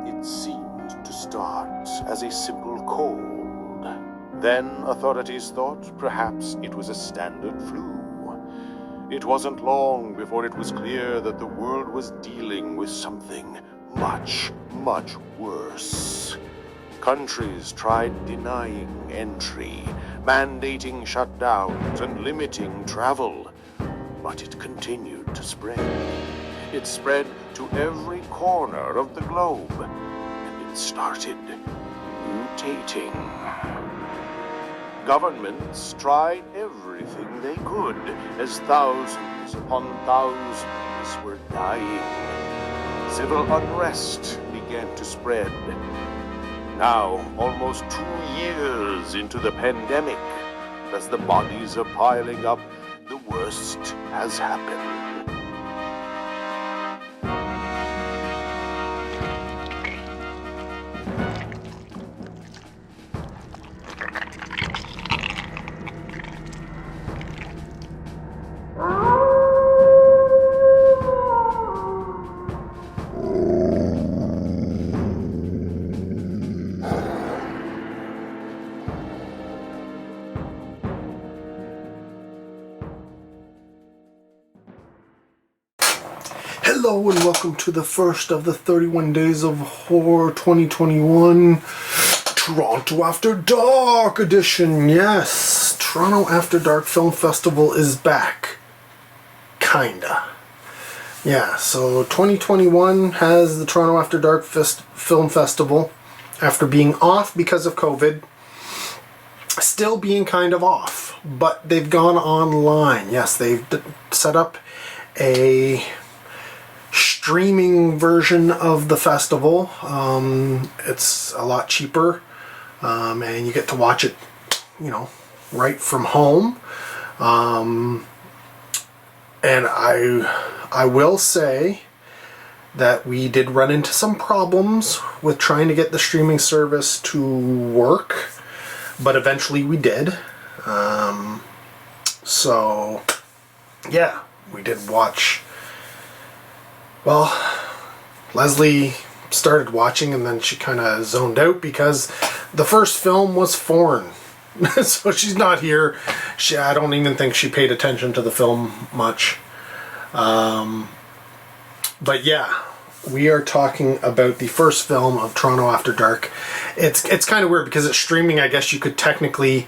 It seemed to start as a simple cold. Then authorities thought perhaps it was a standard flu. It wasn't long before it was clear that the world was dealing with something much, much worse. Countries tried denying entry, mandating shutdowns, and limiting travel. But it continued to spread. It spread to every corner of the globe, and it started mutating. Governments tried everything they could as thousands upon thousands were dying. Civil unrest began to spread. Now, almost 2 years into the pandemic, as the bodies are piling up, the worst has happened. Hello and welcome to the first of the 31 Days of Horror 2021 Toronto After Dark edition. Yes, Toronto After Dark Film Festival is back. Kinda. Yeah, so 2021 has the Toronto After Dark Film Festival, after being off because of COVID, still being kind of off, but they've gone online. Yes, they've set up a streaming version of the festival. It's a lot cheaper, and you get to watch it, right from home. And I will say that we did run into some problems with trying to get the streaming service to work, but eventually we did. So yeah, we did watch. Well, Leslie started watching and then she kind of zoned out because the first film was foreign. So she's not here. I don't even think she paid attention to the film much. But yeah, we are talking about the first film of Toronto After Dark. It's kind of weird because it's streaming. I guess you could technically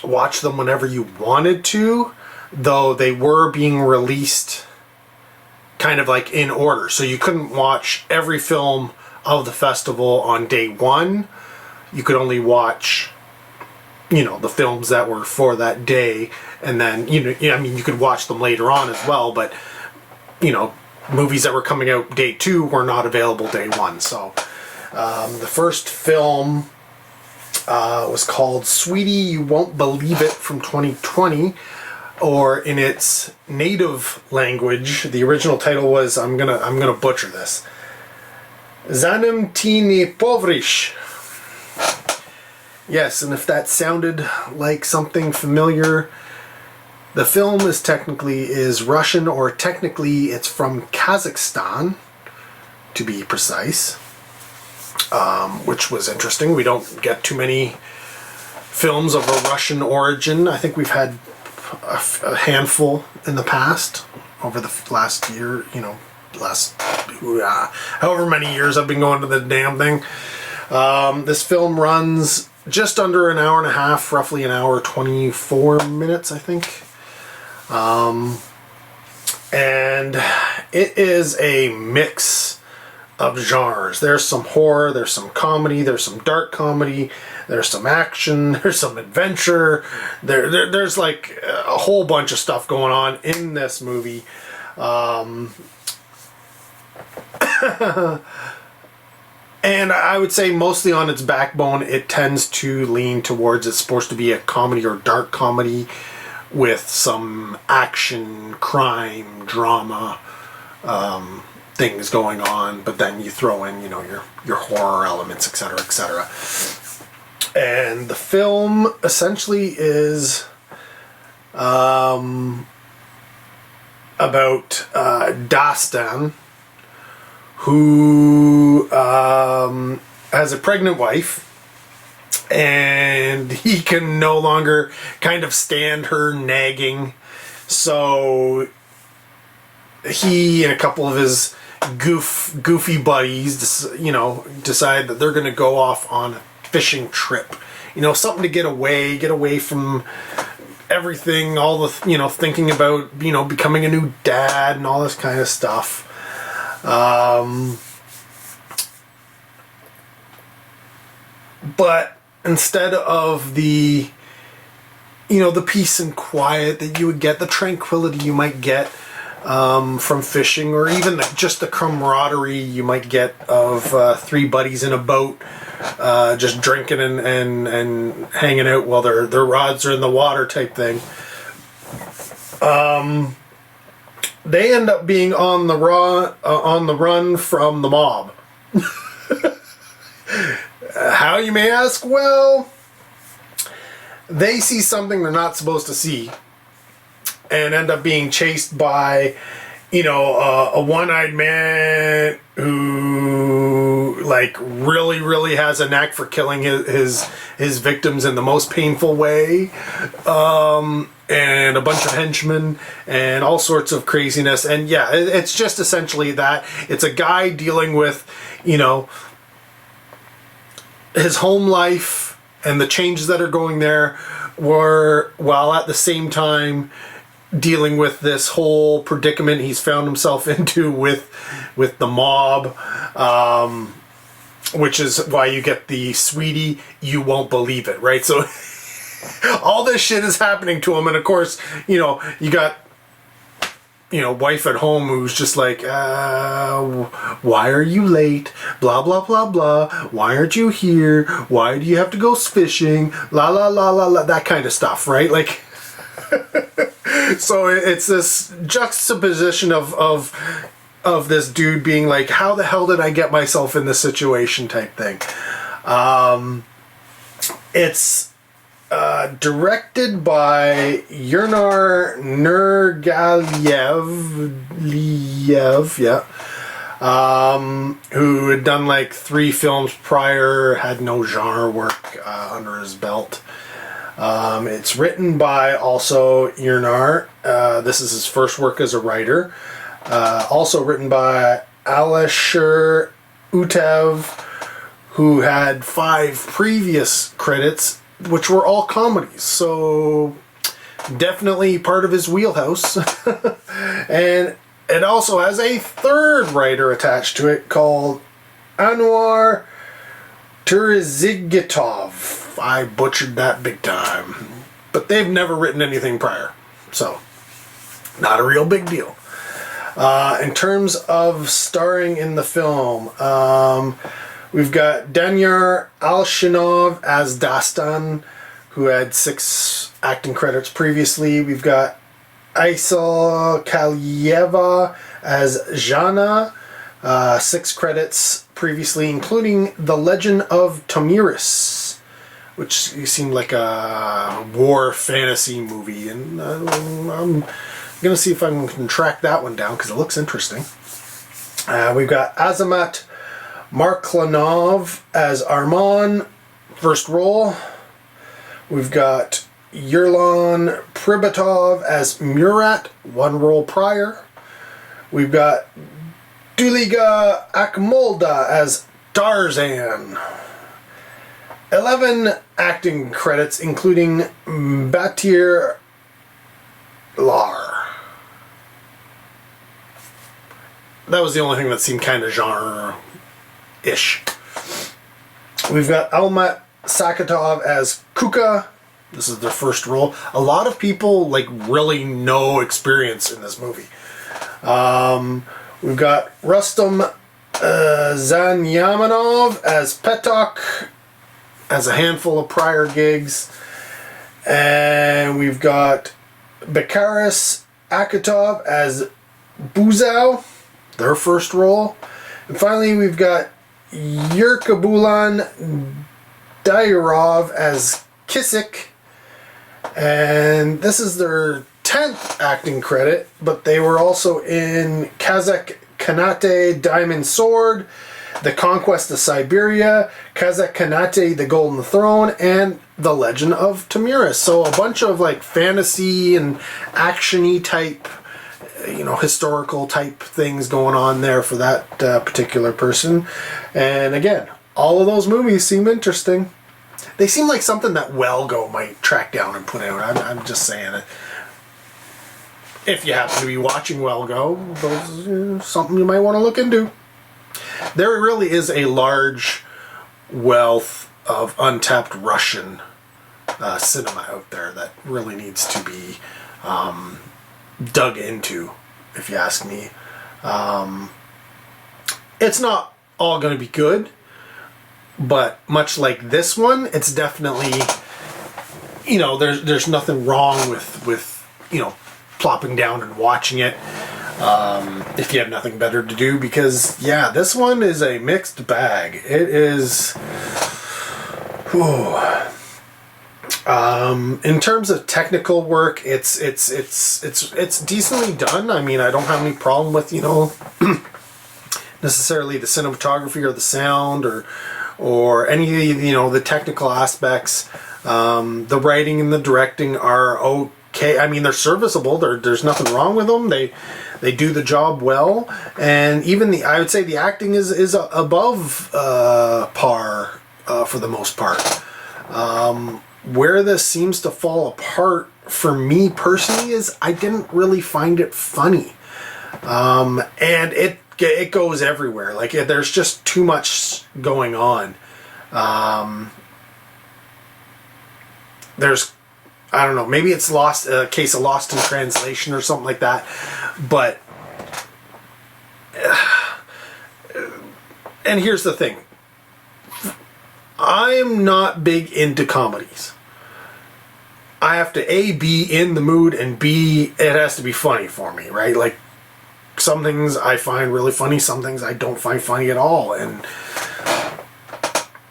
watch them whenever you wanted to, though they were being released kind of like in order. So you couldn't watch every film of the festival on day one. You could only watch, the films that were for that day. And then, you could watch them later on as well. But, movies that were coming out day two were not available day one. So the first film was called Sweetie, You Won't Believe It, from 2020. Or in its native language, the original title was, I'm gonna butcher this, Zanim Ti Nie Povrish. Yes, and if that sounded like something familiar, the film is Russian, or technically it's from Kazakhstan, to be precise, which was interesting. We don't get too many films of a Russian origin. I think we've had a handful in the past over the last year, however many years I've been going to the damn thing. This film runs just under an hour and a half, roughly an hour 24 minutes, I think. And it is a mix of genres. There's some horror, there's some comedy, there's some dark comedy, there's some action, there's some adventure, there's like a whole bunch of stuff going on in this movie. And I would say mostly on its backbone, it tends to lean towards it's supposed to be a comedy or dark comedy with some action, crime, drama, things going on, but then you throw in, your horror elements, etc., etc. And the film essentially is about Dastan, who has a pregnant wife, and he can no longer kind of stand her nagging. So he and a couple of his goofy buddies, decide that they're going to go off on a fishing trip. Something to get away from everything, all the, thinking about, becoming a new dad and all this kind of stuff. But instead of the peace and quiet that you would get, the tranquility you might get from fishing, or even just the camaraderie you might get of three buddies in a boat, just drinking and hanging out while their rods are in the water type thing. They end up being on the run from the mob. How, you may ask? Well, they see something they're not supposed to see, and end up being chased by, a one-eyed man who, really has a knack for killing his victims in the most painful way, and a bunch of henchmen and all sorts of craziness. And yeah, it's just essentially that. It's a guy dealing with, his home life and the changes that are going there, while at the same time dealing with this whole predicament he's found himself into with the mob, which is why you get the "sweetie, you won't believe it," right? So all this shit is happening to him, and of course, you got wife at home who's just like, why are you late? Blah, blah, blah, blah. Why aren't you here? Why do you have to go fishing? La, la, la, la, la. That kind of stuff, right? Like, so it's this juxtaposition of this dude being like, how the hell did I get myself in this situation type thing. It's directed by Yernar Nurgaliev, who had done 3 films prior, had no genre work under his belt. It's written by also Yernar. This is his first work as a writer. Also written by Alisher Utev, who had 5 previous credits, which were all comedies, so definitely part of his wheelhouse. And it also has a third writer attached to it called Anwar Turzigitov. I butchered that big time, but they've never written anything prior, so not a real big deal. In terms of starring in the film, we've got Danyar Alshinov as Dastan, who had 6 acting credits previously. We've got Aysel Kalieva as Jana, 6 credits previously, including The Legend of Tomiris, which seemed like a war fantasy movie, and I'm going to see if I can track that one down because it looks interesting. We've got Azamat Marklanov as Arman, first role. We've got Yerlan Pribatov as Murat, 1 role prior. We've got Duliga Akmolda as Tarzan. 11 acting credits, including Batir Lar. That was the only thing that seemed kind of genre-ish. We've got Almat Sakatov as Kuka. This is their first role. A lot of people, really no experience in this movie. We've got Rustam Zanyamanov as Petok, as a handful of prior gigs. And we've got Bekaris Akatov as Buzau, their first role. And finally, we've got Yurkabulan Dairov as Kisik. And this is their 10th acting credit, but they were also in Kazakh Khanate Diamond Sword, The Conquest of Siberia, Kazakh Khanate The Golden Throne, and The Legend of Tamiris. So a bunch of like fantasy and action-y type, historical type things going on there for that particular person. And again, all of those movies seem interesting. They seem like something that Wellgo might track down and put out. I'm just saying it. If you happen to be watching Wellgo, those something you might want to look into. There really is a large wealth of untapped Russian cinema out there that really needs to be dug into, if you ask me. It's not all going to be good, but much like this one, it's definitely, there's nothing wrong with plopping down and watching it if you have nothing better to do, because this one is a mixed bag. It is in terms of technical work, it's decently done. I mean, I don't have any problem with necessarily the cinematography or the sound or any of the technical aspects. The writing and the directing are okay. I mean, they're serviceable. There's nothing wrong with them. They do the job well, and even I would say the acting is above par for the most part. Where this seems to fall apart for me personally is I didn't really find it funny, and it goes everywhere. Like there's just too much going on. There's, I don't know, maybe it's a case of lost in translation or something like that. But, and here's the thing. I'm not big into comedies. I have to A, be in the mood, and B, it has to be funny for me, right? Like, some things I find really funny, some things I don't find funny at all. And,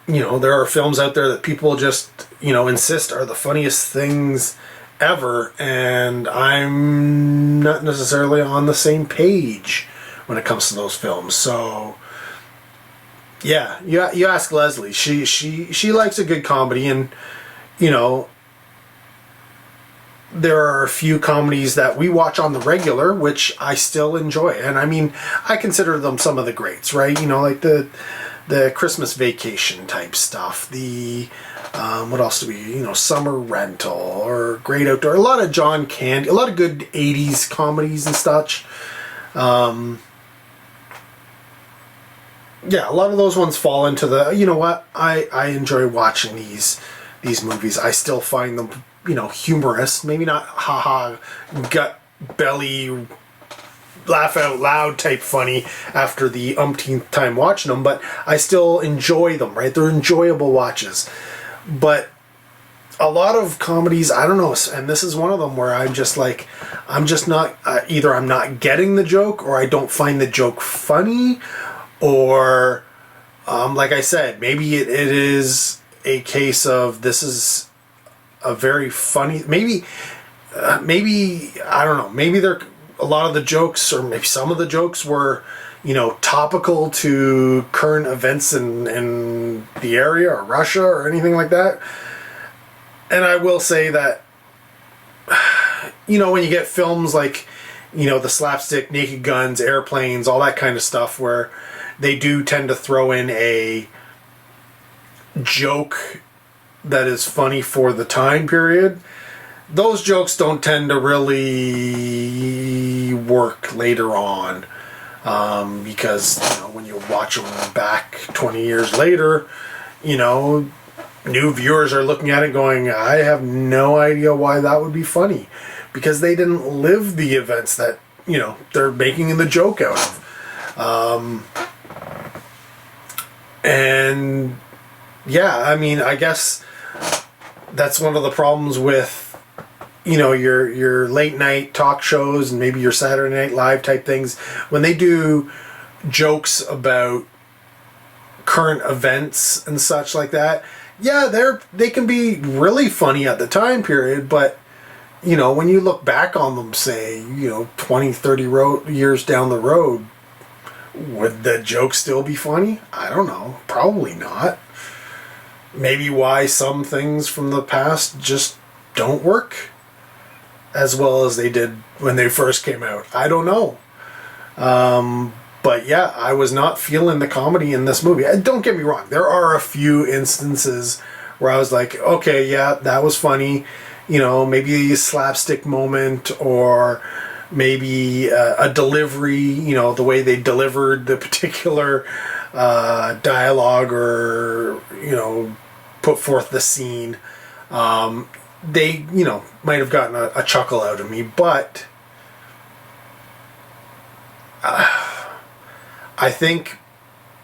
there are films out there that people just, insist are the funniest things ever, and I'm not necessarily on the same page when it comes to those films. So, yeah, you ask Leslie. She likes a good comedy, and, there are a few comedies that we watch on the regular, which I still enjoy. And I mean, I consider them some of the greats, right? Like the Christmas Vacation type stuff. The, what else do we, Summer Rental or Great Outdoor. A lot of John Candy, a lot of good 80s comedies and such. A lot of those ones fall into the, I enjoy watching these movies. I still find them, humorous, maybe not gut belly laugh out loud type funny after the umpteenth time watching them, but I still enjoy them, right? They're enjoyable watches. But a lot of comedies, I don't know, and this is one of them where I'm just not, either I'm not getting the joke, or I don't find the joke funny, or like I said, maybe it is a case of this is a very funny, maybe I don't know, maybe a lot of the jokes, or maybe some of the jokes were, topical to current events in the area or Russia or anything like that. And I will say that, when you get films like, the slapstick, Naked Guns, Airplanes, all that kind of stuff, where they do tend to throw in a joke that is funny for the time period, those jokes don't tend to really work later on, because when you watch them back 20 years later, new viewers are looking at it going, I have no idea why that would be funny, because they didn't live the events that they're making the joke out of. And I mean, I guess that's one of the problems with, your late night talk shows and maybe your Saturday Night Live type things. When they do jokes about current events and such like that, they can be really funny at the time period, but, when you look back on them, say, 20, 30 years down the road, Would the joke still be funny? I don't know. Probably not. Maybe why some things from the past just don't work as well as they did when they first came out. I don't know. But yeah, I was not feeling the comedy in this movie. Don't get me wrong. There are a few instances where I was like, okay, yeah, that was funny. You know, maybe a slapstick moment, or maybe a delivery, you know, the way they delivered the particular dialogue, or, you know, put forth the scene. They, you know, might have gotten a chuckle out of me, but I think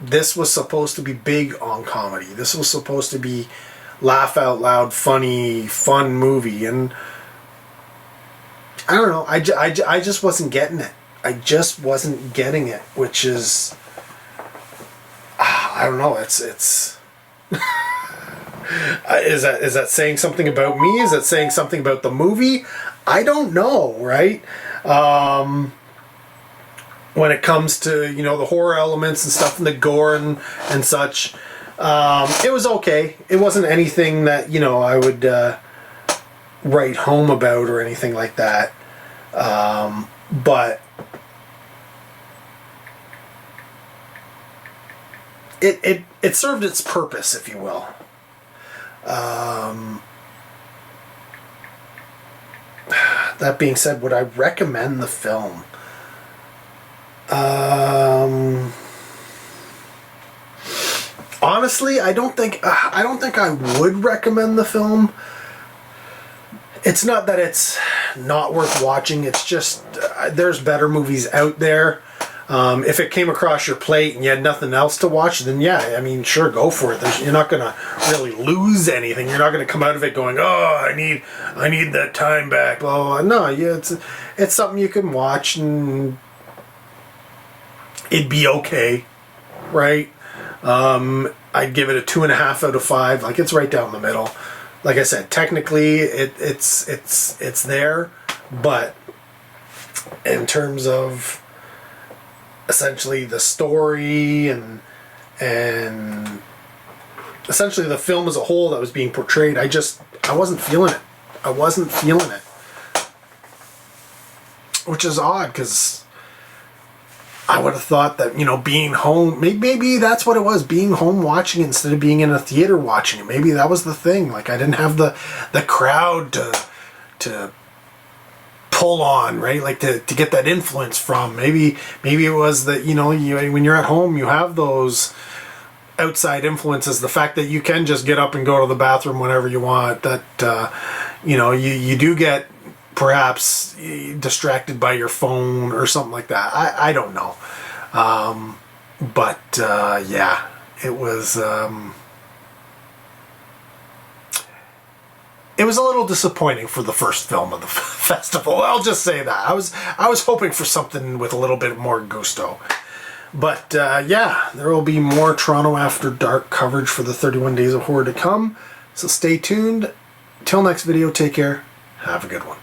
this was supposed to be big on comedy. This was supposed to be laugh out loud, funny, fun movie, and I don't know. I just wasn't getting it. I just wasn't getting it, which is, I don't know. It's is that saying something about me? Is that saying something about the movie? I don't know, right? When it comes to, you know, the horror elements and stuff and the gore and such, it was okay. It wasn't anything that, you know, I would write home about or anything like that. But it served its purpose, if you will. That being said, would I recommend the film? Honestly, I don't think I would recommend the film. It's not that it's not worth watching. It's just there's better movies out there. If it came across your plate and you had nothing else to watch, then yeah, I mean, sure, go for it. You're not gonna really lose anything. You're not gonna come out of it going, "Oh, I need that time back." Blah, blah, blah. No, yeah, it's something you can watch and it'd be okay, right? I'd give it a 2.5 out of 5. Like, it's right down the middle. Like I said, technically it's there, but in terms of essentially the story and essentially the film as a whole that was being portrayed, I wasn't feeling it. I wasn't feeling it. Which is odd, because I would have thought that, you know, being home, maybe that's what it was, being home watching it instead of being in a theater watching it. Maybe that was the thing. Like, I didn't have the crowd to pull on, right? Like, to get that influence from. Maybe it was that, you know, when you're at home, you have those outside influences. The fact that you can just get up and go to the bathroom whenever you want, that, you know, you do get perhaps distracted by your phone or something like that. I don't know. But yeah, it was a little disappointing for the first film of the festival. I'll just say that. I was hoping for something with a little bit more gusto. But yeah, there will be more Toronto After Dark coverage for the 31 Days of Horror to come. So stay tuned. Till next video, take care. Have a good one.